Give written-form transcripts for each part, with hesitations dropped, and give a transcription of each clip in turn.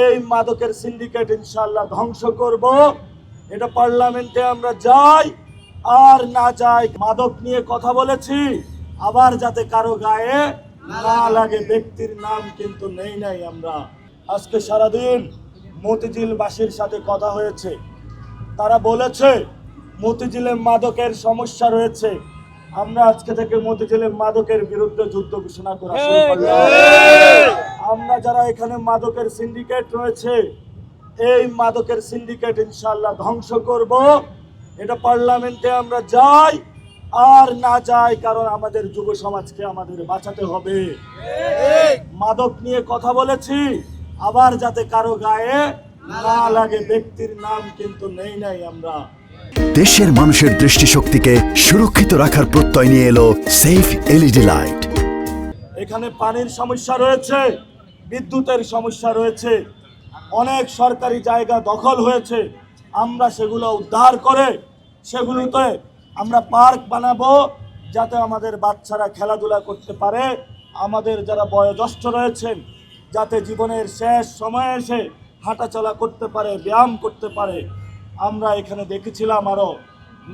এই মাদকের সিন্ডিকেট ইনশাআল্লাহ ধ্বংস করব। এটা পার্লামেন্টে আমরা যাই আর না যাই, মাদক নিয়ে কথা বলেছি, আবার যাতে কারো গায়ে না লাগে, ব্যক্তির নাম কিন্তু নেই নাই। আমরা আজকে সারাদিন মতিঝিলবাসীর সাথে কথা হয়েছে, তারা বলেছে মতিঝিলে মাদকের সমস্যা রয়েছে। আমরা আজকে থেকে মতিঝিলে মাদকের বিরুদ্ধে যুদ্ধ ঘোষণা করা শুরু করলাম। আমরা যারা এখানে মাদকের সিন্ডিকেট রয়েছে, এই মাদকের সিন্ডিকেট ইনশাআল্লাহ ধ্বংস করব। এটা পার্লামেন্টে আমরা যাই আর না যাই, কারণ আমাদের যুব সমাজকে আমাদের বাঁচাতে হবে। মাদক নিয়ে কথা বলেছি, আবার যাতে কারো গায়ে না লাগে, ব্যক্তির নাম কিন্তু নেই নাই। আমরা দেশের মানুষের দৃষ্টিশক্তিকে সুরক্ষিত রাখার প্রত্যয় নিয়ে এলো সেফ এলইডি লাইট। এখানে পানির সমস্যা রয়েছে, বিদ্যুতের সমস্যা রয়েছে, অনেক সরকারি জায়গা দখল হয়েছে। আমরা সেগুলো উদ্ধার করে সেগুলোতে আমরা পার্ক বানাবো, যাতে আমাদের বাচ্চারা খেলাধুলা করতে পারে, আমাদের যারা বয়োজ্যেষ্ঠ রয়েছেন যাতে জীবনের শেষ সময়ে এসে হাঁটাচলা করতে পারে, ব্যায়াম করতে পারে। আমরা এখানে দেখেছিলাম আরও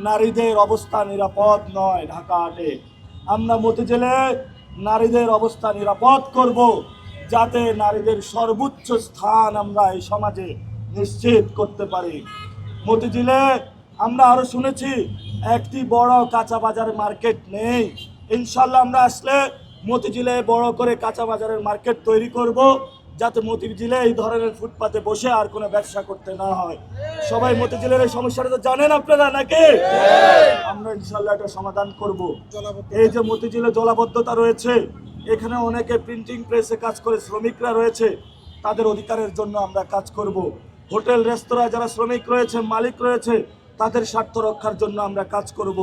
নারীদের অবস্থা নিরাপদ নয় ঢাকা হাটে। আমরা মতিঝিলে নারীদের অবস্থা নিরাপদ করব, যাতে নারীদের সর্বোচ্চ স্থান আমরা এই সমাজে নিশ্চিত করতে পারি। মতিঝিলে আমরা আরো শুনেছি একটি বড় কাঁচা বাজার মার্কেট নেই। ইনশাল্লাহ আমরা আসলে মতিঝিলে বড় করে কাঁচা বাজারের মার্কেট তৈরি করব, যাতে মতিঝিলে এই ধরনের ফুটপাতে বসে আর কোনো ব্যবসা করতে না হয়। সবাই মতিঝিলের এই সমস্যাটা তো জানেন আপনারা নাকি? আমরা ইনশাল্লাহ এটা সমাধান করব। এই যে মতিঝিলে জলাবদ্ধতা রয়েছে, এখানে অনেকে প্রিন্টিং প্রেসে কাজ করে, শ্রমিকরা রয়েছে, তাদের অধিকারের জন্য আমরা কাজ করব। হোটেল রেস্তোরাঁ যারা শ্রমিক রয়েছে, মালিক রয়েছে, তাদের স্বার্থ রক্ষার জন্য আমরা কাজ করব।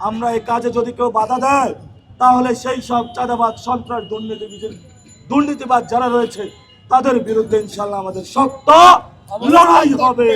আমরা এই কাজে যদি কেউ বাধা দেয়, তাহলে সেই সব চাঁদাবাজ, সন্ত্রাস, দুর্নীতিবাজ যারা রয়েছে তাদের বিরুদ্ধে ইনশাল্লাহ আমাদের শক্ত লড়াই হবে।